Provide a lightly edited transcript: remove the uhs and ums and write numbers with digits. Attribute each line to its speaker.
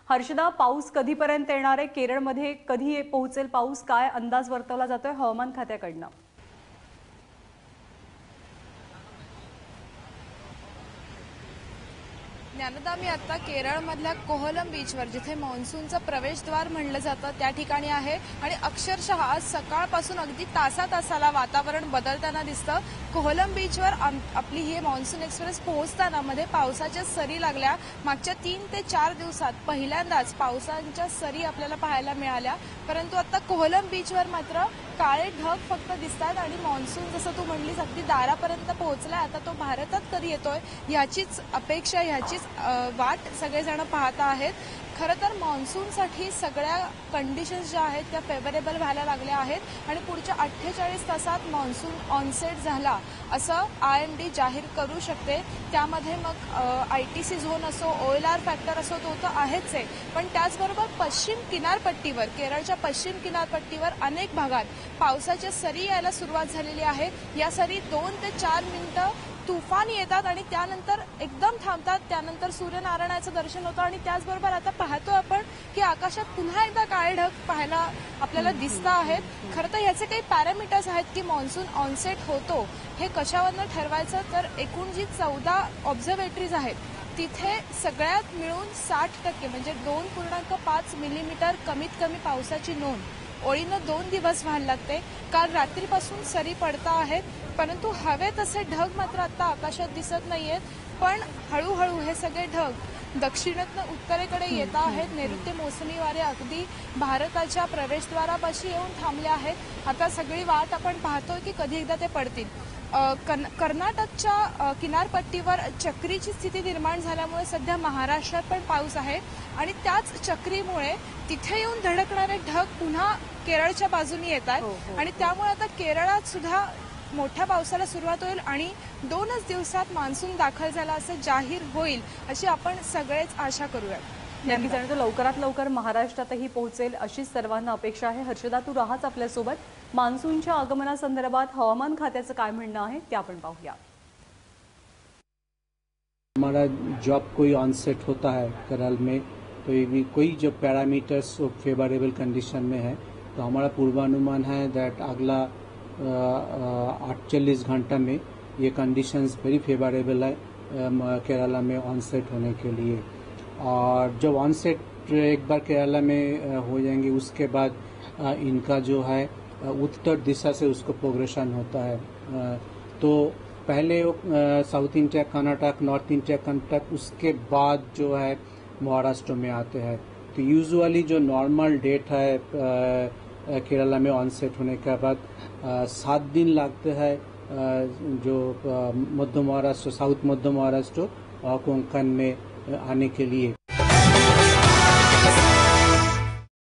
Speaker 1: हर्षदा, पाऊस कधीपर्यंत येणार आहे? केरळमध्ये कधी पोहोचेल पाऊस? काय अंदाज वर्तवला जातोय हवामान खात्याकडनं?
Speaker 2: ज्ञानदा, मी आता केरळमधल्या कोहलम बीचवर, जिथे मान्सूनचं प्रवेशद्वार म्हणलं जातं, त्या ठिकाणी आहे आणि अक्षरशः आज सकाळपासून अगदी तासाला वातावरण बदलताना दिसतं. कोहलम बीचवर आपली ही मान्सून एक्सप्रेस पोहोचताना मध्ये पावसाच्या सरी लागल्या. मागच्या 3 ते 4 दिवसात पहिल्यांदाच पावसाच्या सरी आपल्याला पाहायला मिळाल्या. परंतु आता कोहलम बीचवर मात्र काळे ढग फक्त दिसतात आणि मान्सून, जसं तू म्हणलीस, अगदी दारापर्यंत पोहोचलाय. आता तो भारतात कधी येतोय ह्याचीच अपेक्षा, ह्याचीच वाट सगळेजण पाहत आहेत. खरं तर मान्सूनसाठी सगळ्या कंडिशन्स ज्या आहेत त्या फेवरेबल व्हायला लागल्या आहेत आणि पुढच्या 48 तासात मान्सून ऑनसेट झाला असं IMD जाहीर करू शकते. त्यामध्ये मग ITC झोन असो, OLR फॅक्टर असो, तो तर आहेच आहे. पण त्याचबरोबर पश्चिम किनारपट्टीवर, केरळच्या पश्चिम किनारपट्टीवर अनेक भागात पावसाच्या सरी यायला सुरुवात झालेली आहे. या सरी 2 ते 4 मिनिटं तुफान येतात आणि त्यानंतर एकदम थांबतात. त्यानंतर सूर्यनारायणाचं दर्शन होतं आणि त्याचबरोबर आता पाहतो आपण की आकाशात पुन्हा एकदा काळे ढग पाहायला आपल्याला दिसत आहेत. खरं तर याचे काही पॅरामीटर्स आहेत की मान्सून ऑनसेट होतो हे कशावरनं ठरवायचं, तर एकूण जी 14 ऑब्झर्वेटरीज आहेत तिथे सगळ्यात मिळून 60% म्हणजे 2.5 मिलीमीटर कमीत कमी पावसाची नोंद ओळीनं 2 दिवस व्हायला लागते. काल रात्रीपासून सरी पडता आहेत, परंतु हवेत असे ढग मात्र आता आकाशात दिसत नाहीयेत. पण हळूहळू हे सगळे ढग दक्षिणेतनं उत्तरेकडे येत आहेत. नैऋत्य मोसमी वारे अगदी भारताच्या प्रवेशद्वारापाशी येऊन थांबले आहेत. आता सगळी वाट आपण पाहतोय की कधी एकदा ते पडतील. कर्नाटकच्या किनारपट्टीवर चक्रीची स्थिती निर्माण झाल्यामुळे सध्या महाराष्ट्रात पण पाऊस आहे आणि त्याच चक्रीमुळे तिथे येऊन धडकणारे ढग पुन्हा केरळच्या बाजूने येत आहेत आणि त्यामुळे आता केरळात सुद्धा मोठ्या पावसाला सुरुवात होईल आणि 2च दिवसात मान्सून दाखल झाला असं जाहीर होईल अशी आपण सगळेच आशा करूयात.
Speaker 1: नक्कीच, आणि तो लवकरात लवकर महाराष्ट्रातही पोहोचेल अशीच सर्वांना अपेक्षा आहे. हर्षदा, तू राहाच आपल्यासोबत. मान्सूनच्या आगमनासंदर्भात हवामान खात्याचं काय म्हणणं आहे ते आपण पाहूया.
Speaker 3: हमारा जॉब कोई ऑनसेट होता है केरल में, तो कोई जो पैरामीटर्स फेवरेबल कंडीशन में है, तो हमारा पूर्वानुमान है दैट अगला 48 घंटा में ये कंडीशंस वेरी फेवरेबल है केरला में ऑनसेट होने के लिए. और जब ऑनसेट एक बार केरला में हो जाएंगे उसके बाद इनका जो है उत्तर दिशा से उसको प्रोग्रेशन होता है. तो पहले south India Karnataka, north India Karnataka, उसके बाद जो है महाराष्ट्र में आते हैं. तो यूजुअली जो नॉर्मल डेट है केरला में ऑनसेट होने के बाद 7 दिन लगते हैं जो मध्य महाराष्ट्र, साउथ मध्य महाराष्ट्र और कोंकण में आने के लिए.